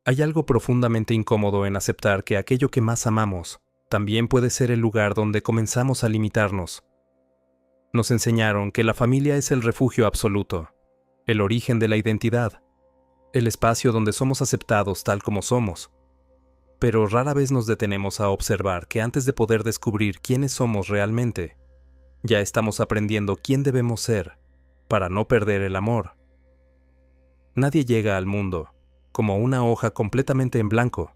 Hay algo profundamente incómodo en aceptar que aquello que más amamos también puede ser el lugar donde comenzamos a limitarnos. Nos enseñaron que la familia es el refugio absoluto, el origen de la identidad, el espacio donde somos aceptados tal como somos. Pero rara vez nos detenemos a observar que antes de poder descubrir quiénes somos realmente, ya estamos aprendiendo quién debemos ser para no perder el amor. Nadie llega al mundo como una hoja completamente en blanco.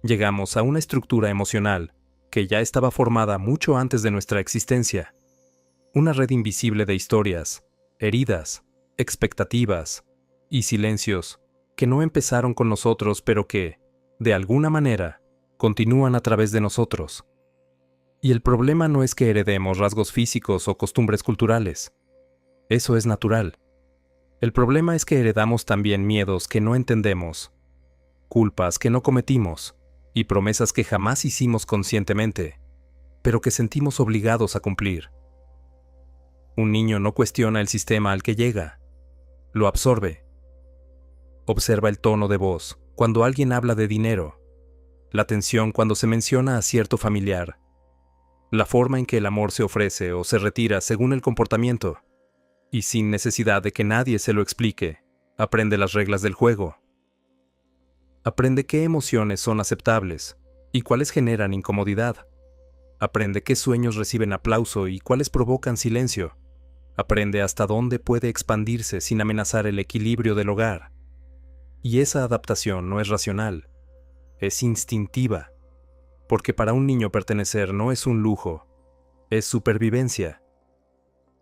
Llegamos a una estructura emocional que ya estaba formada mucho antes de nuestra existencia. Una red invisible de historias, heridas, expectativas y silencios que no empezaron con nosotros pero que, de alguna manera, continúan a través de nosotros. Y el problema no es que heredemos rasgos físicos o costumbres culturales. Eso es natural. El problema es que heredamos también miedos que no entendemos, culpas que no cometimos y promesas que jamás hicimos conscientemente, pero que sentimos obligados a cumplir. Un niño no cuestiona el sistema al que llega, lo absorbe. Observa el tono de voz cuando alguien habla de dinero, la tensión cuando se menciona a cierto familiar, la forma en que el amor se ofrece o se retira según el comportamiento, y sin necesidad de que nadie se lo explique, aprende las reglas del juego. Aprende qué emociones son aceptables y cuáles generan incomodidad. Aprende qué sueños reciben aplauso y cuáles provocan silencio. Aprende hasta dónde puede expandirse sin amenazar el equilibrio del hogar. Y esa adaptación no es racional, es instintiva, porque para un niño pertenecer no es un lujo, es supervivencia.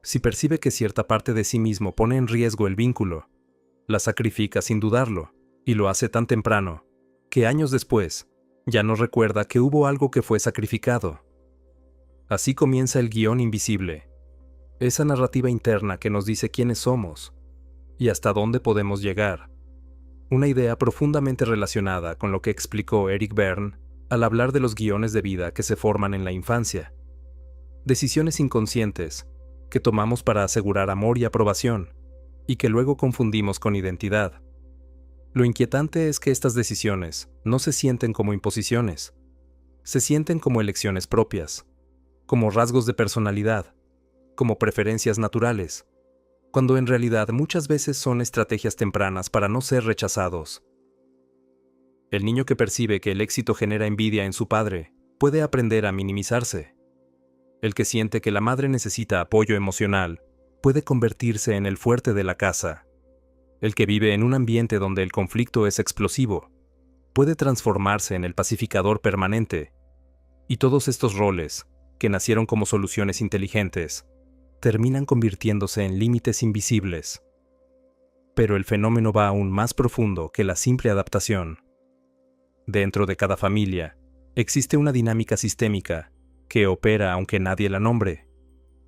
Si percibe que cierta parte de sí mismo pone en riesgo el vínculo, la sacrifica sin dudarlo, y lo hace tan temprano, que años después, ya no recuerda que hubo algo que fue sacrificado. Así comienza el guión invisible, esa narrativa interna que nos dice quiénes somos y hasta dónde podemos llegar. Una idea profundamente relacionada con lo que explicó Eric Berne al hablar de los guiones de vida que se forman en la infancia. Decisiones inconscientes que tomamos para asegurar amor y aprobación, y que luego confundimos con identidad. Lo inquietante es que estas decisiones no se sienten como imposiciones, se sienten como elecciones propias, como rasgos de personalidad, como preferencias naturales, cuando en realidad muchas veces son estrategias tempranas para no ser rechazados. El niño que percibe que el éxito genera envidia en su padre puede aprender a minimizarse. El que siente que la madre necesita apoyo emocional puede convertirse en el fuerte de la casa. El que vive en un ambiente donde el conflicto es explosivo puede transformarse en el pacificador permanente. Y todos estos roles, que nacieron como soluciones inteligentes, terminan convirtiéndose en límites invisibles. Pero el fenómeno va aún más profundo que la simple adaptación. Dentro de cada familia, existe una dinámica sistémica que opera aunque nadie la nombre,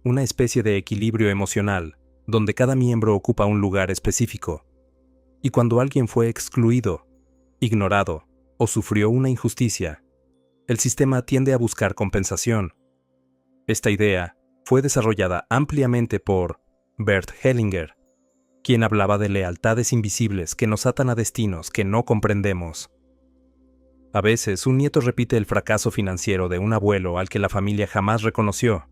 una especie de equilibrio emocional donde cada miembro ocupa un lugar específico. Y cuando alguien fue excluido, ignorado o sufrió una injusticia, el sistema tiende a buscar compensación. Esta idea fue desarrollada ampliamente por Bert Hellinger, quien hablaba de lealtades invisibles que nos atan a destinos que no comprendemos. A veces, un nieto repite el fracaso financiero de un abuelo al que la familia jamás reconoció,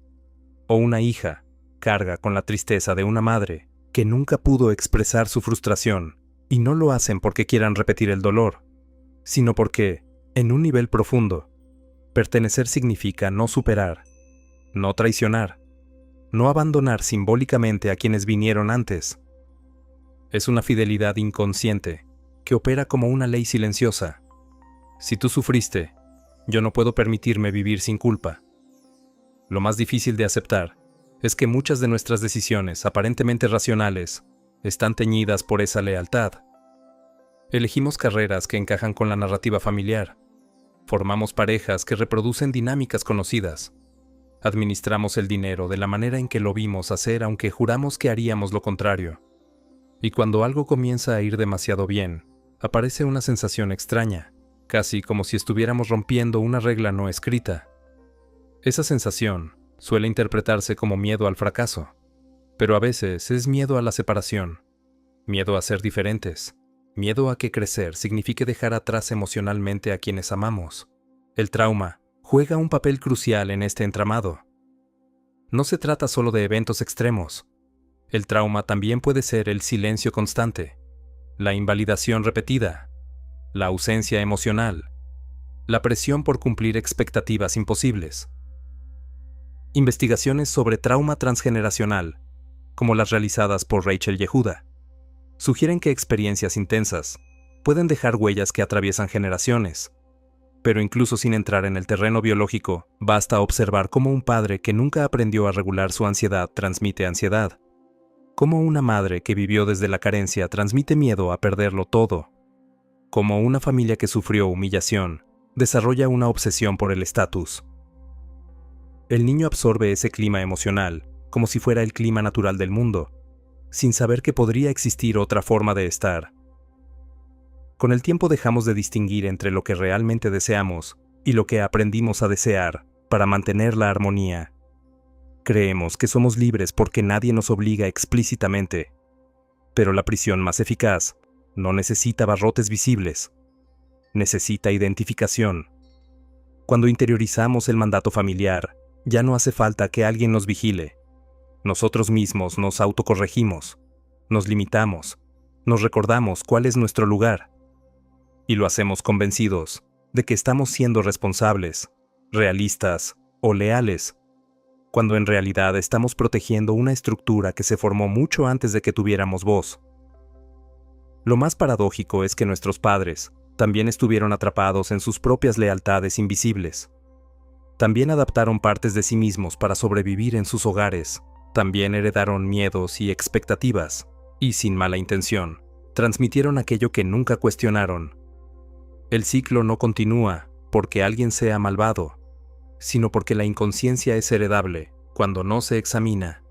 o una hija carga con la tristeza de una madre que nunca pudo expresar su frustración, y no lo hacen porque quieran repetir el dolor, sino porque, en un nivel profundo, pertenecer significa no superar, no traicionar, no abandonar simbólicamente a quienes vinieron antes. Es una fidelidad inconsciente que opera como una ley silenciosa. Si tú sufriste, yo no puedo permitirme vivir sin culpa. Lo más difícil de aceptar es que muchas de nuestras decisiones aparentemente racionales están teñidas por esa lealtad. Elegimos carreras que encajan con la narrativa familiar. Formamos parejas que reproducen dinámicas conocidas. Administramos el dinero de la manera en que lo vimos hacer aunque juramos que haríamos lo contrario. Y cuando algo comienza a ir demasiado bien, aparece una sensación extraña, casi como si estuviéramos rompiendo una regla no escrita. Esa sensación suele interpretarse como miedo al fracaso, pero a veces es miedo a la separación, miedo a ser diferentes, Miedo a que crecer signifique dejar atrás emocionalmente a quienes amamos. El trauma juega un papel crucial en este entramado. No se trata solo de eventos extremos. El trauma también puede ser el silencio constante, la invalidación repetida, la ausencia emocional, la presión por cumplir expectativas imposibles. Investigaciones sobre trauma transgeneracional, como las realizadas por Rachel Yehuda, sugieren que experiencias intensas pueden dejar huellas que atraviesan generaciones. Pero incluso sin entrar en el terreno biológico, basta observar cómo un padre que nunca aprendió a regular su ansiedad transmite ansiedad. Cómo una madre que vivió desde la carencia transmite miedo a perderlo todo. Cómo una familia que sufrió humillación desarrolla una obsesión por el estatus. El niño absorbe ese clima emocional como si fuera el clima natural del mundo, sin saber que podría existir otra forma de estar. Con el tiempo dejamos de distinguir entre lo que realmente deseamos y lo que aprendimos a desear para mantener la armonía. Creemos que somos libres porque nadie nos obliga explícitamente, pero la prisión más eficaz no necesita barrotes visibles, necesita identificación. Cuando interiorizamos el mandato familiar, ya no hace falta que alguien nos vigile. Nosotros mismos nos autocorregimos, nos limitamos, nos recordamos cuál es nuestro lugar. Y lo hacemos convencidos de que estamos siendo responsables, realistas o leales, cuando en realidad estamos protegiendo una estructura que se formó mucho antes de que tuviéramos voz. Lo más paradójico es que nuestros padres también estuvieron atrapados en sus propias lealtades invisibles. También adaptaron partes de sí mismos para sobrevivir en sus hogares. También heredaron miedos y expectativas, y sin mala intención, transmitieron aquello que nunca cuestionaron. El ciclo no continúa porque alguien sea malvado, sino porque la inconsciencia es heredable cuando no se examina.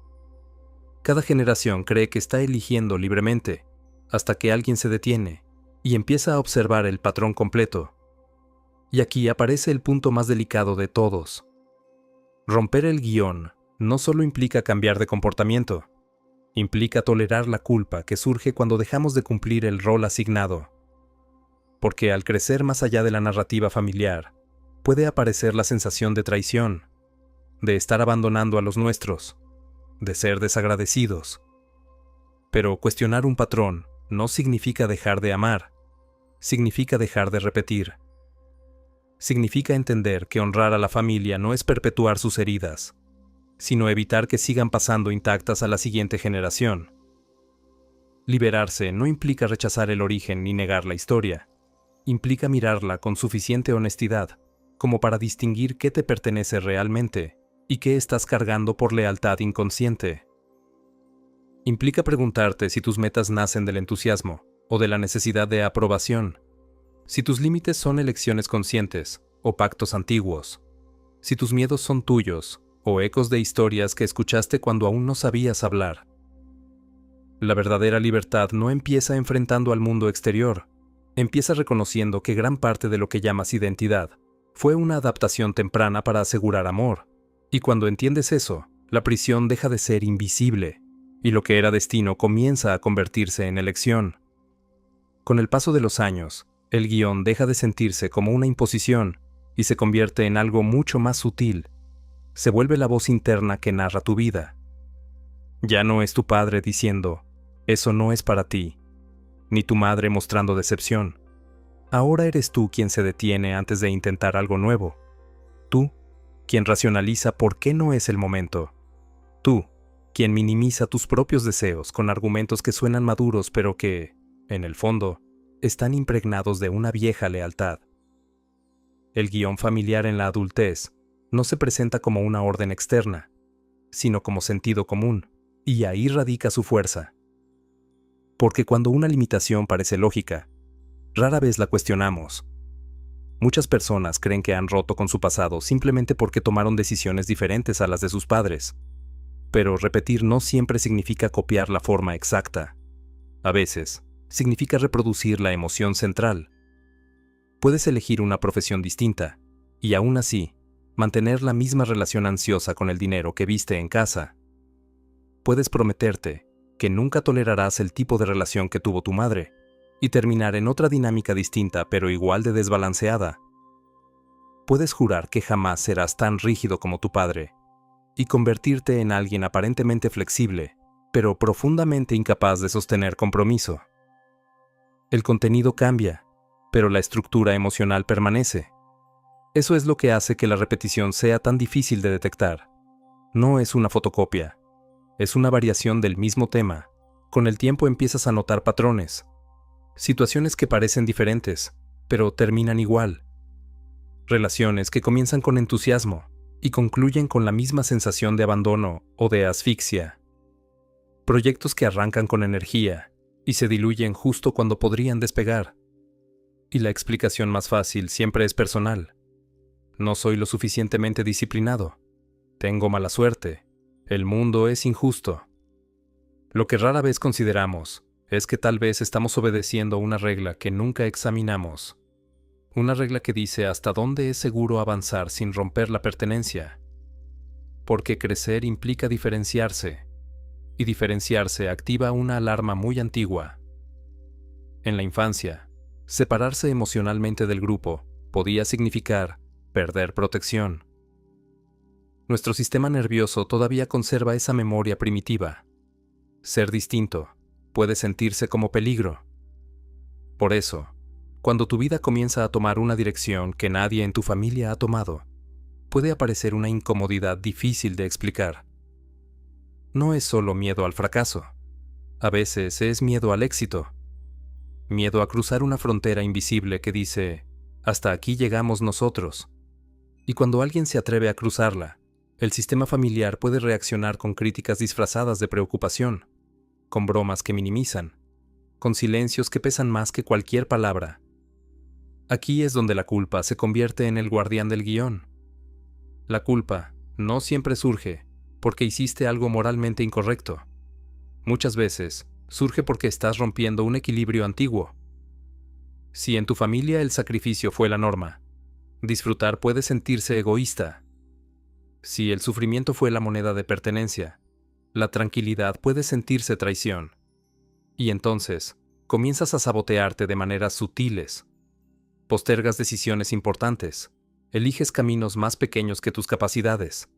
Cada generación cree que está eligiendo libremente, hasta que alguien se detiene y empieza a observar el patrón completo. Y aquí aparece el punto más delicado de todos. Romper el guión no solo implica cambiar de comportamiento, implica tolerar la culpa que surge cuando dejamos de cumplir el rol asignado. Porque al crecer más allá de la narrativa familiar, puede aparecer la sensación de traición, de estar abandonando a los nuestros, de ser desagradecidos. Pero cuestionar un patrón no significa dejar de amar, significa dejar de repetir. Significa entender que honrar a la familia no es perpetuar sus heridas, sino evitar que sigan pasando intactas a la siguiente generación. Liberarse no implica rechazar el origen ni negar la historia, implica mirarla con suficiente honestidad como para distinguir qué te pertenece realmente y qué estás cargando por lealtad inconsciente. Implica preguntarte si tus metas nacen del entusiasmo o de la necesidad de aprobación, si tus límites son elecciones conscientes o pactos antiguos, si tus miedos son tuyos o ecos de historias que escuchaste cuando aún no sabías hablar. La verdadera libertad no empieza enfrentando al mundo exterior, empieza reconociendo que gran parte de lo que llamas identidad fue una adaptación temprana para asegurar amor, y cuando entiendes eso, la prisión deja de ser invisible, y lo que era destino comienza a convertirse en elección. Con el paso de los años, el guión deja de sentirse como una imposición y se convierte en algo mucho más sutil. Se vuelve la voz interna que narra tu vida. Ya no es tu padre diciendo, eso no es para ti, ni tu madre mostrando decepción. Ahora eres tú quien se detiene antes de intentar algo nuevo. Tú, quien racionaliza por qué no es el momento. Tú, quien minimiza tus propios deseos con argumentos que suenan maduros pero que, en el fondo, están impregnados de una vieja lealtad. El guión familiar en la adultez no se presenta como una orden externa, sino como sentido común, y ahí radica su fuerza. Porque cuando una limitación parece lógica, rara vez la cuestionamos. Muchas personas creen que han roto con su pasado simplemente porque tomaron decisiones diferentes a las de sus padres. Pero repetir no siempre significa copiar la forma exacta. A veces, significa reproducir la emoción central. Puedes elegir una profesión distinta, y aún así, mantener la misma relación ansiosa con el dinero que viste en casa. Puedes prometerte que nunca tolerarás el tipo de relación que tuvo tu madre, y terminar en otra dinámica distinta pero igual de desbalanceada. Puedes jurar que jamás serás tan rígido como tu padre y convertirte en alguien aparentemente flexible, pero profundamente incapaz de sostener compromiso. El contenido cambia, pero la estructura emocional permanece. Eso es lo que hace que la repetición sea tan difícil de detectar. No es una fotocopia, es una variación del mismo tema. Con el tiempo empiezas a notar patrones, situaciones que parecen diferentes, pero terminan igual. Relaciones que comienzan con entusiasmo y concluyen con la misma sensación de abandono o de asfixia. Proyectos que arrancan con energía y se diluyen justo cuando podrían despegar. Y la explicación más fácil siempre es personal. No soy lo suficientemente disciplinado. Tengo mala suerte. El mundo es injusto. Lo que rara vez consideramos es que tal vez estamos obedeciendo una regla que nunca examinamos. Una regla que dice hasta dónde es seguro avanzar sin romper la pertenencia. Porque crecer implica diferenciarse, y diferenciarse activa una alarma muy antigua. En la infancia, separarse emocionalmente del grupo podía significar perder protección. Nuestro sistema nervioso todavía conserva esa memoria primitiva. Ser distinto puede sentirse como peligro. Por eso, cuando tu vida comienza a tomar una dirección que nadie en tu familia ha tomado, puede aparecer una incomodidad difícil de explicar. No es solo miedo al fracaso. A veces es miedo al éxito. Miedo a cruzar una frontera invisible que dice, hasta aquí llegamos nosotros. Y cuando alguien se atreve a cruzarla, el sistema familiar puede reaccionar con críticas disfrazadas de preocupación, con bromas que minimizan, con silencios que pesan más que cualquier palabra. Aquí es donde la culpa se convierte en el guardián del guión. La culpa no siempre surge porque hiciste algo moralmente incorrecto. Muchas veces surge porque estás rompiendo un equilibrio antiguo. Si en tu familia el sacrificio fue la norma, disfrutar puede sentirse egoísta. Si el sufrimiento fue la moneda de pertenencia, la tranquilidad puede sentirse traición. Y entonces, comienzas a sabotearte de maneras sutiles. Postergas decisiones importantes, eliges caminos más pequeños que tus capacidades,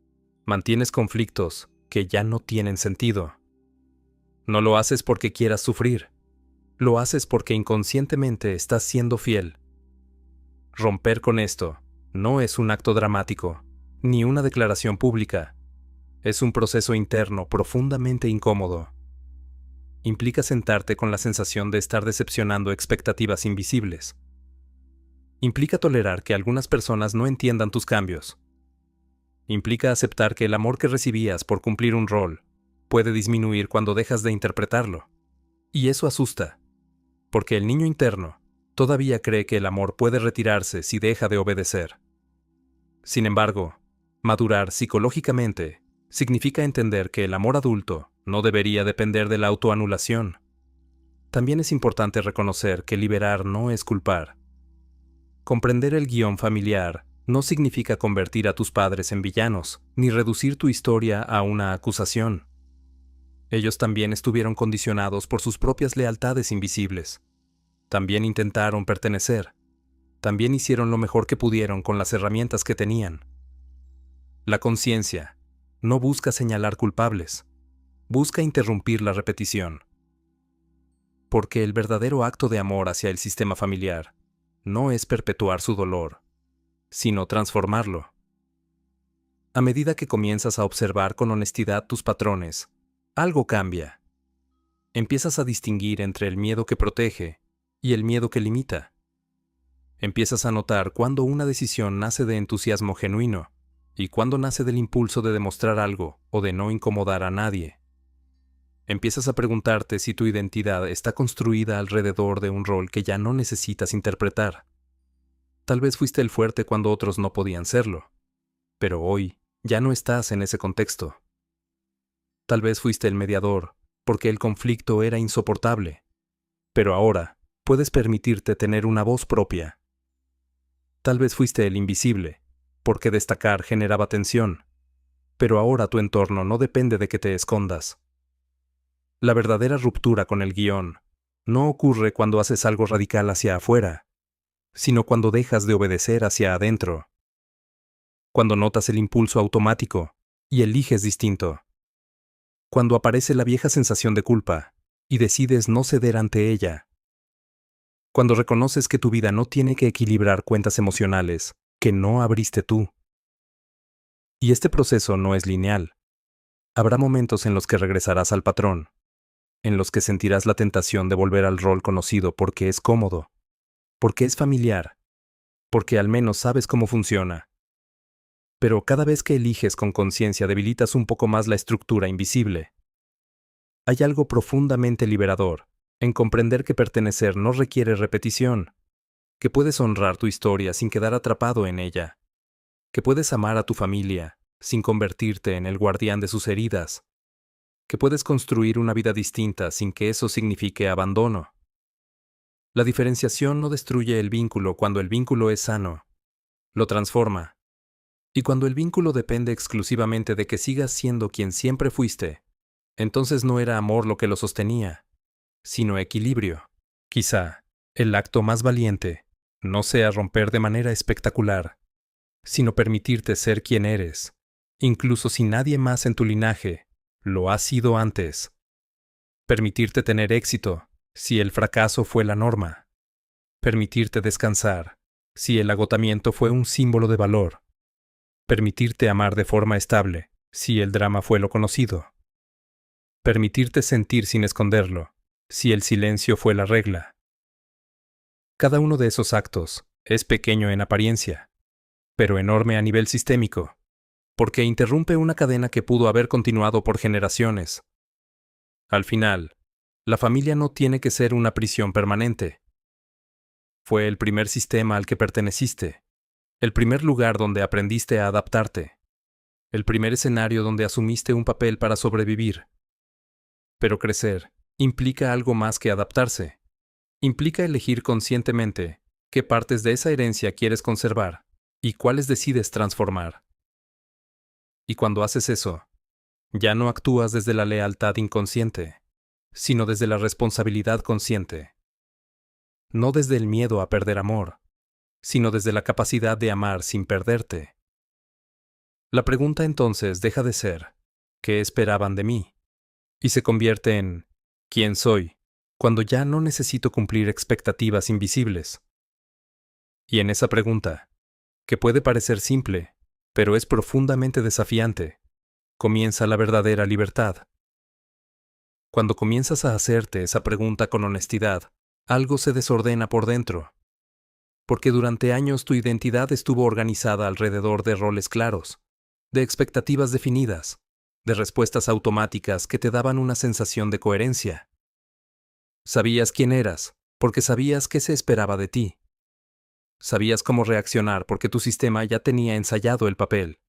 mantienes conflictos que ya no tienen sentido. No lo haces porque quieras sufrir, lo haces porque inconscientemente estás siendo fiel. Romper con esto no es un acto dramático, ni una declaración pública. Es un proceso interno profundamente incómodo. Implica sentarte con la sensación de estar decepcionando expectativas invisibles. Implica tolerar que algunas personas no entiendan tus cambios. Implica aceptar que el amor que recibías por cumplir un rol puede disminuir cuando dejas de interpretarlo. Y eso asusta, porque el niño interno todavía cree que el amor puede retirarse si deja de obedecer. Sin embargo, madurar psicológicamente significa entender que el amor adulto no debería depender de la autoanulación. También es importante reconocer que liberar no es culpar. Comprender el guión familiar no significa convertir a tus padres en villanos, ni reducir tu historia a una acusación. Ellos también estuvieron condicionados por sus propias lealtades invisibles. También intentaron pertenecer. También hicieron lo mejor que pudieron con las herramientas que tenían. La conciencia no busca señalar culpables, busca interrumpir la repetición. Porque el verdadero acto de amor hacia el sistema familiar no es perpetuar su dolor, sino transformarlo. A medida que comienzas a observar con honestidad tus patrones, algo cambia. Empiezas a distinguir entre el miedo que protege y el miedo que limita. Empiezas a notar cuándo una decisión nace de entusiasmo genuino y cuándo nace del impulso de demostrar algo o de no incomodar a nadie. Empiezas a preguntarte si tu identidad está construida alrededor de un rol que ya no necesitas interpretar. Tal vez fuiste el fuerte cuando otros no podían serlo, pero hoy ya no estás en ese contexto. Tal vez fuiste el mediador porque el conflicto era insoportable, pero ahora puedes permitirte tener una voz propia. Tal vez fuiste el invisible porque destacar generaba tensión, pero ahora tu entorno no depende de que te escondas. La verdadera ruptura con el guión no ocurre cuando haces algo radical hacia afuera, sino cuando dejas de obedecer hacia adentro. Cuando notas el impulso automático y eliges distinto. Cuando aparece la vieja sensación de culpa y decides no ceder ante ella. Cuando reconoces que tu vida no tiene que equilibrar cuentas emocionales que no abriste tú. Y este proceso no es lineal. Habrá momentos en los que regresarás al patrón, en los que sentirás la tentación de volver al rol conocido porque es cómodo, porque es familiar, porque al menos sabes cómo funciona. Pero cada vez que eliges con conciencia debilitas un poco más la estructura invisible. Hay algo profundamente liberador en comprender que pertenecer no requiere repetición, que puedes honrar tu historia sin quedar atrapado en ella, que puedes amar a tu familia sin convertirte en el guardián de sus heridas, que puedes construir una vida distinta sin que eso signifique abandono. La diferenciación no destruye el vínculo cuando el vínculo es sano, lo transforma. Y cuando el vínculo depende exclusivamente de que sigas siendo quien siempre fuiste, entonces no era amor lo que lo sostenía, sino equilibrio. Quizá el acto más valiente no sea romper de manera espectacular, sino permitirte ser quien eres, incluso si nadie más en tu linaje lo ha sido antes. Permitirte tener éxito si el fracaso fue la norma. Permitirte descansar si el agotamiento fue un símbolo de valor. Permitirte amar de forma estable si el drama fue lo conocido. Permitirte sentir sin esconderlo si el silencio fue la regla. Cada uno de esos actos es pequeño en apariencia, pero enorme a nivel sistémico, porque interrumpe una cadena que pudo haber continuado por generaciones. Al final, la familia no tiene que ser una prisión permanente. Fue el primer sistema al que perteneciste, el primer lugar donde aprendiste a adaptarte, el primer escenario donde asumiste un papel para sobrevivir. Pero crecer implica algo más que adaptarse. Implica elegir conscientemente qué partes de esa herencia quieres conservar y cuáles decides transformar. Y cuando haces eso, ya no actúas desde la lealtad inconsciente, sino desde la responsabilidad consciente. No desde el miedo a perder amor, sino desde la capacidad de amar sin perderte. La pregunta entonces deja de ser, ¿qué esperaban de mí? Y se convierte en, ¿quién soy? Cuando ya no necesito cumplir expectativas invisibles. Y en esa pregunta, que puede parecer simple, pero es profundamente desafiante, comienza la verdadera libertad. Cuando comienzas a hacerte esa pregunta con honestidad, algo se desordena por dentro. Porque durante años tu identidad estuvo organizada alrededor de roles claros, de expectativas definidas, de respuestas automáticas que te daban una sensación de coherencia. Sabías quién eras, porque sabías qué se esperaba de ti. Sabías cómo reaccionar porque tu sistema ya tenía ensayado el papel.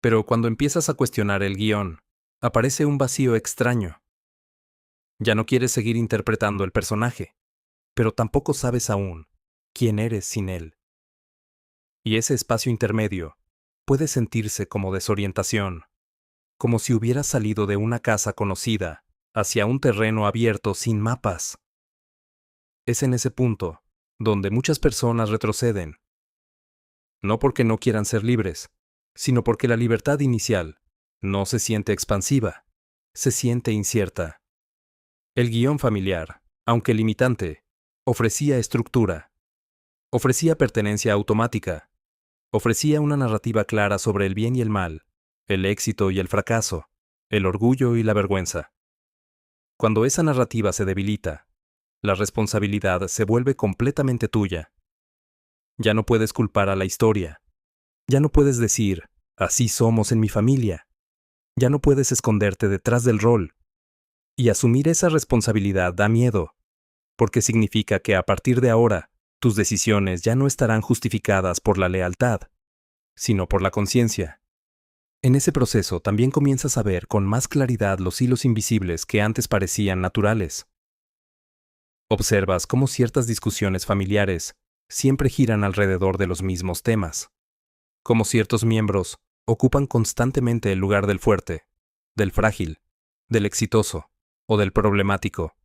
Pero cuando empiezas a cuestionar el guión, aparece un vacío extraño. Ya no quieres seguir interpretando el personaje, pero tampoco sabes aún quién eres sin él. Y ese espacio intermedio puede sentirse como desorientación, como si hubieras salido de una casa conocida hacia un terreno abierto sin mapas. Es en ese punto donde muchas personas retroceden, no porque no quieran ser libres, sino porque la libertad inicial no se siente expansiva, se siente incierta. El guión familiar, aunque limitante, ofrecía estructura, ofrecía pertenencia automática, ofrecía una narrativa clara sobre el bien y el mal, el éxito y el fracaso, el orgullo y la vergüenza. Cuando esa narrativa se debilita, la responsabilidad se vuelve completamente tuya. Ya no puedes culpar a la historia. Ya no puedes decir, así somos en mi familia. Ya no puedes esconderte detrás del rol. Y asumir esa responsabilidad da miedo, porque significa que a partir de ahora, tus decisiones ya no estarán justificadas por la lealtad, sino por la conciencia. En ese proceso también comienzas a ver con más claridad los hilos invisibles que antes parecían naturales. Observas cómo ciertas discusiones familiares siempre giran alrededor de los mismos temas, cómo ciertos miembros ocupan constantemente el lugar del fuerte, del frágil, del exitoso o del problemático.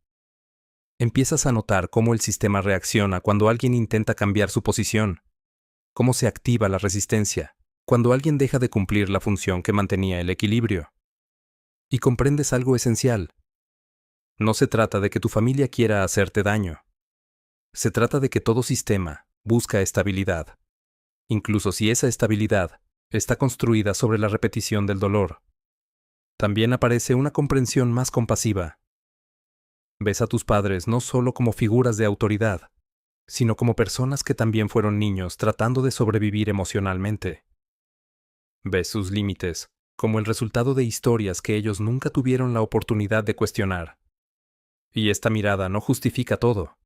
Empiezas a notar cómo el sistema reacciona cuando alguien intenta cambiar su posición, cómo se activa la resistencia, cuando alguien deja de cumplir la función que mantenía el equilibrio. Y comprendes algo esencial. No se trata de que tu familia quiera hacerte daño. Se trata de que todo sistema busca estabilidad, incluso si esa estabilidad está construida sobre la repetición del dolor. También aparece una comprensión más compasiva. Ves a tus padres no solo como figuras de autoridad, sino como personas que también fueron niños tratando de sobrevivir emocionalmente. Ves sus límites como el resultado de historias que ellos nunca tuvieron la oportunidad de cuestionar. Y esta mirada no justifica todo,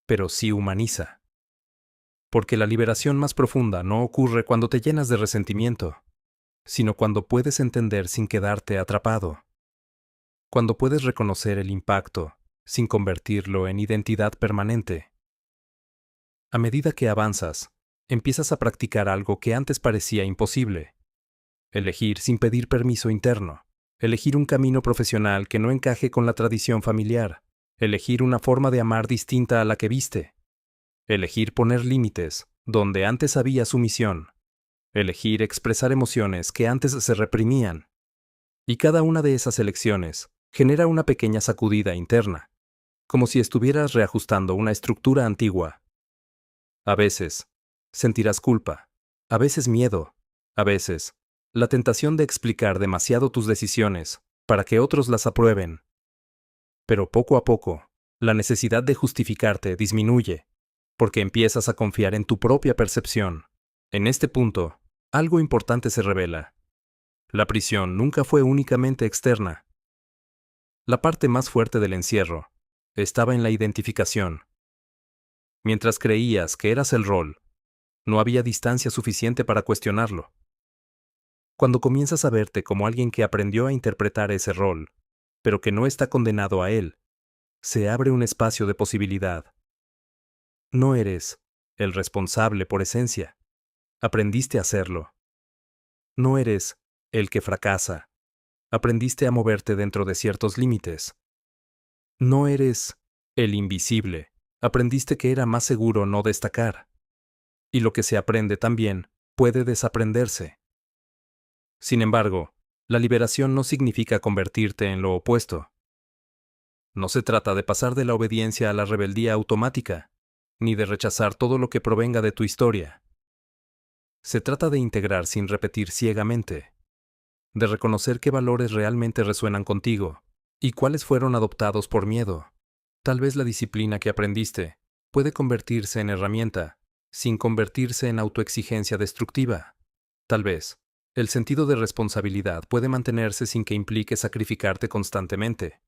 pero sí humaniza. Porque la liberación más profunda no ocurre cuando te llenas de resentimiento, sino cuando puedes entender sin quedarte atrapado. Cuando puedes reconocer el impacto sin convertirlo en identidad permanente. A medida que avanzas, empiezas a practicar algo que antes parecía imposible. Elegir sin pedir permiso interno. Elegir un camino profesional que no encaje con la tradición familiar. Elegir una forma de amar distinta a la que viste. Elegir poner límites donde antes había sumisión. Elegir expresar emociones que antes se reprimían. Y cada una de esas elecciones genera una pequeña sacudida interna, como si estuvieras reajustando una estructura antigua. A veces, sentirás culpa, a veces miedo, a veces, la tentación de explicar demasiado tus decisiones para que otros las aprueben. Pero poco a poco, la necesidad de justificarte disminuye, porque empiezas a confiar en tu propia percepción. En este punto, algo importante se revela. La prisión nunca fue únicamente externa. La parte más fuerte del encierro estaba en la identificación. Mientras creías que eras el rol, no había distancia suficiente para cuestionarlo. Cuando comienzas a verte como alguien que aprendió a interpretar ese rol, pero que no está condenado a él, se abre un espacio de posibilidad. No eres el responsable por esencia. Aprendiste a hacerlo. No eres el que fracasa. Aprendiste a moverte dentro de ciertos límites. No eres el invisible. Aprendiste que era más seguro no destacar. Y lo que se aprende también puede desaprenderse. Sin embargo, la liberación no significa convertirte en lo opuesto. No se trata de pasar de la obediencia a la rebeldía automática, ni de rechazar todo lo que provenga de tu historia. Se trata de integrar sin repetir ciegamente, de reconocer qué valores realmente resuenan contigo y cuáles fueron adoptados por miedo. Tal vez la disciplina que aprendiste puede convertirse en herramienta, sin convertirse en autoexigencia destructiva. Tal vez, el sentido de responsabilidad puede mantenerse sin que implique sacrificarte constantemente.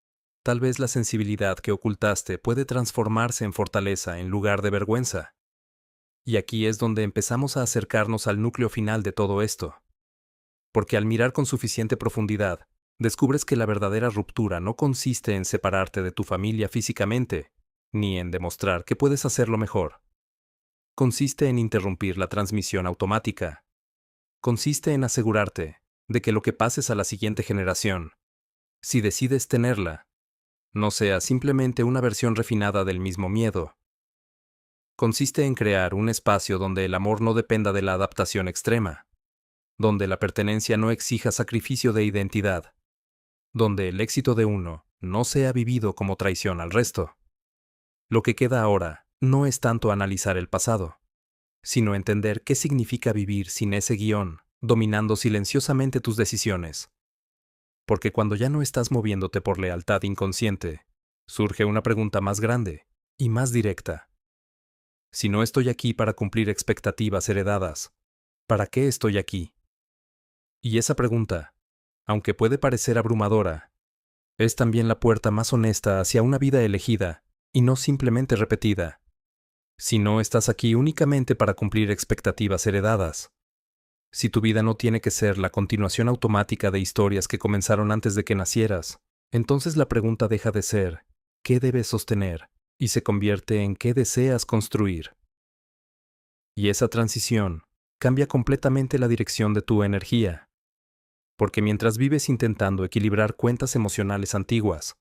Tal vez la sensibilidad que ocultaste puede transformarse en fortaleza en lugar de vergüenza. Y aquí es donde empezamos a acercarnos al núcleo final de todo esto. Porque al mirar con suficiente profundidad, descubres que la verdadera ruptura no consiste en separarte de tu familia físicamente, ni en demostrar que puedes hacerlo mejor. Consiste en interrumpir la transmisión automática. Consiste en asegurarte de que lo que pases a la siguiente generación, si decides tenerla, no sea simplemente una versión refinada del mismo miedo. Consiste en crear un espacio donde el amor no dependa de la adaptación extrema, donde la pertenencia no exija sacrificio de identidad, donde el éxito de uno no sea vivido como traición al resto. Lo que queda ahora no es tanto analizar el pasado, sino entender qué significa vivir sin ese guión, dominando silenciosamente tus decisiones. Porque cuando ya no estás moviéndote por lealtad inconsciente, surge una pregunta más grande y más directa. Si no estoy aquí para cumplir expectativas heredadas, ¿para qué estoy aquí? Y esa pregunta, aunque puede parecer abrumadora, es también la puerta más honesta hacia una vida elegida y no simplemente repetida. Si no estás aquí únicamente para cumplir expectativas heredadas, si tu vida no tiene que ser la continuación automática de historias que comenzaron antes de que nacieras, entonces la pregunta deja de ser ¿qué debes sostener? Y se convierte en ¿qué deseas construir? Y esa transición cambia completamente la dirección de tu energía. Porque mientras vives intentando equilibrar cuentas emocionales antiguas,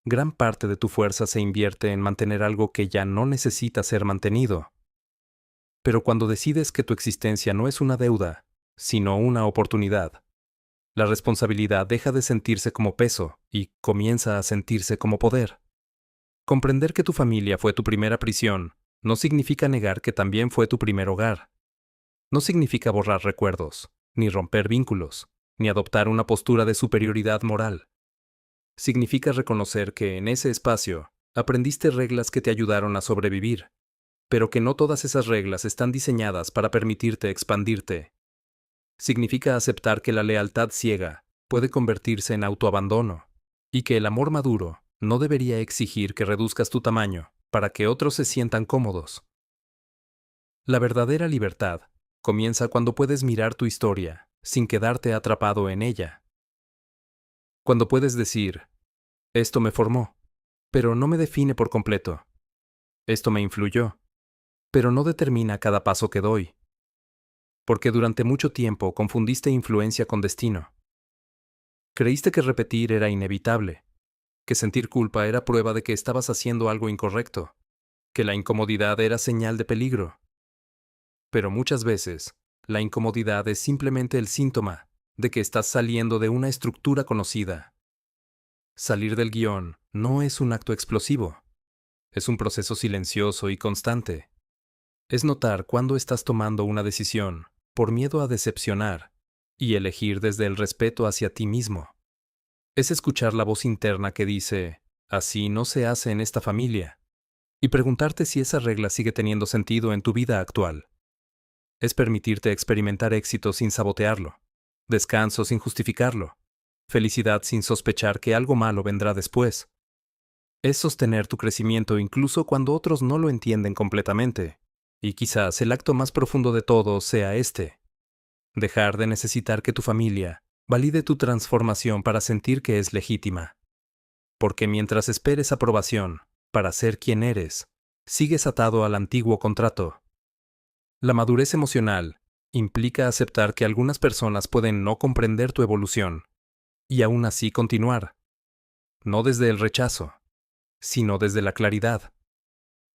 gran parte de tu fuerza se invierte en mantener algo que ya no necesita ser mantenido. Pero cuando decides que tu existencia no es una deuda, sino una oportunidad, la responsabilidad deja de sentirse como peso y comienza a sentirse como poder. Comprender que tu familia fue tu primera prisión no significa negar que también fue tu primer hogar. No significa borrar recuerdos, ni romper vínculos, ni adoptar una postura de superioridad moral. Significa reconocer que en ese espacio aprendiste reglas que te ayudaron a sobrevivir, pero que no todas esas reglas están diseñadas para permitirte expandirte. Significa aceptar que la lealtad ciega puede convertirse en autoabandono, y que el amor maduro no debería exigir que reduzcas tu tamaño para que otros se sientan cómodos. La verdadera libertad comienza cuando puedes mirar tu historia sin quedarte atrapado en ella. Cuando puedes decir, esto me formó, pero no me define por completo. Esto me influyó, pero no determina cada paso que doy. Porque durante mucho tiempo confundiste influencia con destino. Creíste que repetir era inevitable, que sentir culpa era prueba de que estabas haciendo algo incorrecto, que la incomodidad era señal de peligro. Pero muchas veces, la incomodidad es simplemente el síntoma de que estás saliendo de una estructura conocida. Salir del guión no es un acto explosivo, es un proceso silencioso y constante. Es notar cuándo estás tomando una decisión por miedo a decepcionar y elegir desde el respeto hacia ti mismo. Es escuchar la voz interna que dice, así no se hace en esta familia, y preguntarte si esa regla sigue teniendo sentido en tu vida actual. Es permitirte experimentar éxito sin sabotearlo, descanso sin justificarlo, felicidad sin sospechar que algo malo vendrá después. Es sostener tu crecimiento incluso cuando otros no lo entienden completamente, y quizás el acto más profundo de todo sea este: dejar de necesitar que tu familia valide tu transformación para sentir que es legítima. Porque mientras esperes aprobación para ser quien eres, sigues atado al antiguo contrato. La madurez emocional implica aceptar que algunas personas pueden no comprender tu evolución, y aún así continuar, no desde el rechazo, sino desde la claridad,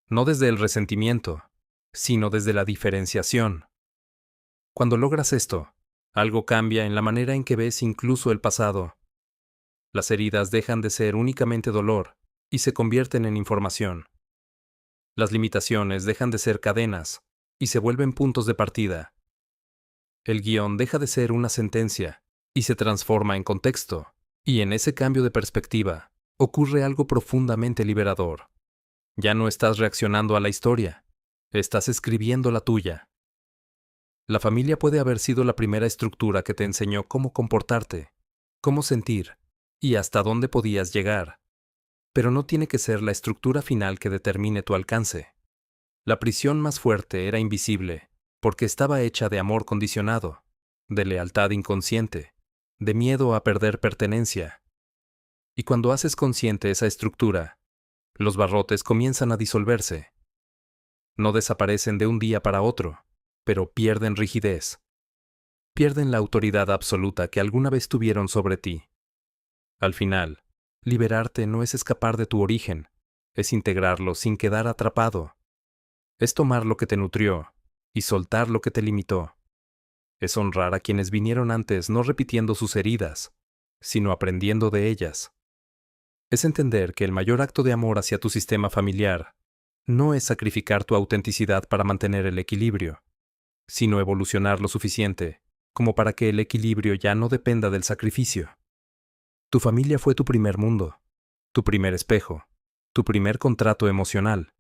no desde el resentimiento, sino desde la diferenciación. Cuando logras esto, algo cambia en la manera en que ves incluso el pasado. Las heridas dejan de ser únicamente dolor y se convierten en información. Las limitaciones dejan de ser cadenas y se vuelven puntos de partida. El guión deja de ser una sentencia y se transforma en contexto, y en ese cambio de perspectiva ocurre algo profundamente liberador. Ya no estás reaccionando a la historia, estás escribiendo la tuya. La familia puede haber sido la primera estructura que te enseñó cómo comportarte, cómo sentir y hasta dónde podías llegar. Pero no tiene que ser la estructura final que determine tu alcance. La prisión más fuerte era invisible, porque estaba hecha de amor condicionado, de lealtad inconsciente, de miedo a perder pertenencia. Y cuando haces consciente esa estructura, los barrotes comienzan a disolverse. No desaparecen de un día para otro, pero pierden rigidez. Pierden la autoridad absoluta que alguna vez tuvieron sobre ti. Al final, liberarte no es escapar de tu origen, es integrarlo sin quedar atrapado. Es tomar lo que te nutrió y soltar lo que te limitó. Es honrar a quienes vinieron antes no repitiendo sus heridas, sino aprendiendo de ellas. Es entender que el mayor acto de amor hacia tu sistema familiar no es sacrificar tu autenticidad para mantener el equilibrio, sino evolucionar lo suficiente como para que el equilibrio ya no dependa del sacrificio. Tu familia fue tu primer mundo, tu primer espejo, tu primer contrato emocional.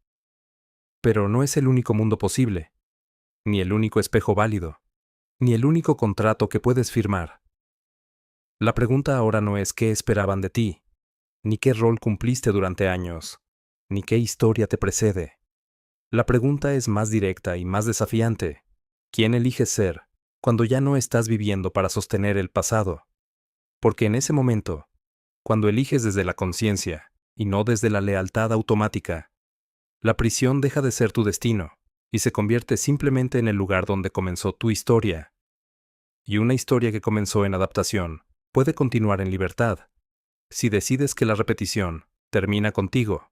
Pero no es el único mundo posible, ni el único espejo válido, ni el único contrato que puedes firmar. La pregunta ahora no es qué esperaban de ti, ni qué rol cumpliste durante años, ni qué historia te precede. La pregunta es más directa y más desafiante. ¿Quién eliges ser cuando ya no estás viviendo para sostener el pasado? Porque en ese momento, cuando eliges desde la conciencia y no desde la lealtad automática, la prisión deja de ser tu destino y se convierte simplemente en el lugar donde comenzó tu historia. Y una historia que comenzó en adaptación puede continuar en libertad, si decides que la repetición termina contigo.